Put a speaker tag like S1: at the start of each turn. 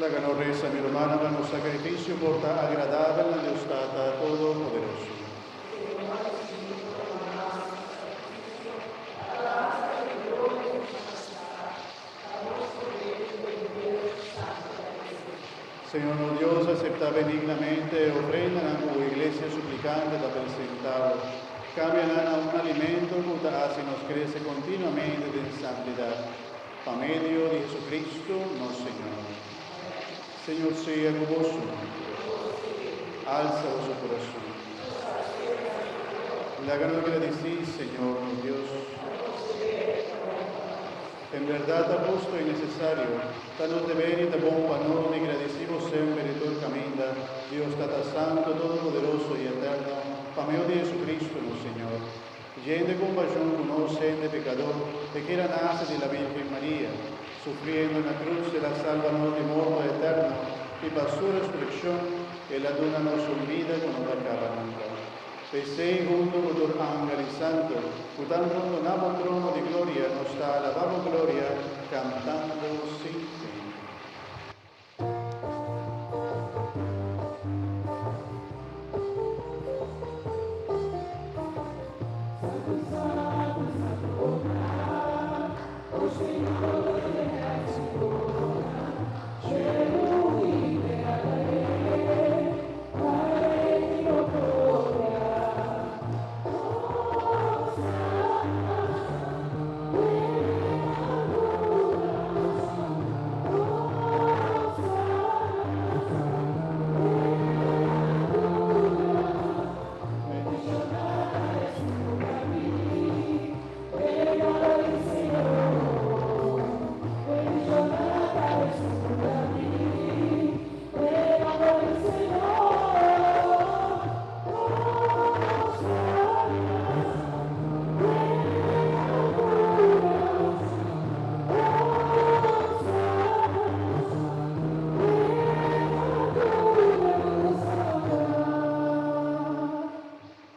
S1: La ganorresa mi romana con sacrificio porta agradable a Dios Tata Todopoderoso. Señor Dios, acepta benignamente ofrendan a tu iglesia suplicante da presentado. Cambian a un alimento que así nos crece continuamente en santidad. Por medio de Jesucristo, nuestro Señor. Señor sea con vos. Alza vuestro corazón. La gran agradecís, Señor Dios. En verdad, aposto y necesario, danos de ver y de buen panón y agradecimos siempre de todo camino, Dios Tata Santo, Todopoderoso y Eterno, por medio de Jesucristo, nuestro Señor. Lleno de compasión con nos, de pecador, de que era nace de la Virgen María, sufriendo en la cruz de la salvanos de muerte eterna, y por su resurrección, Él aduna nos vida cuando no acaba nunca. Pesei junto con tu ángel y santo, putando un nuevo trono de gloria, nos está alabando gloria, cantando sin fin.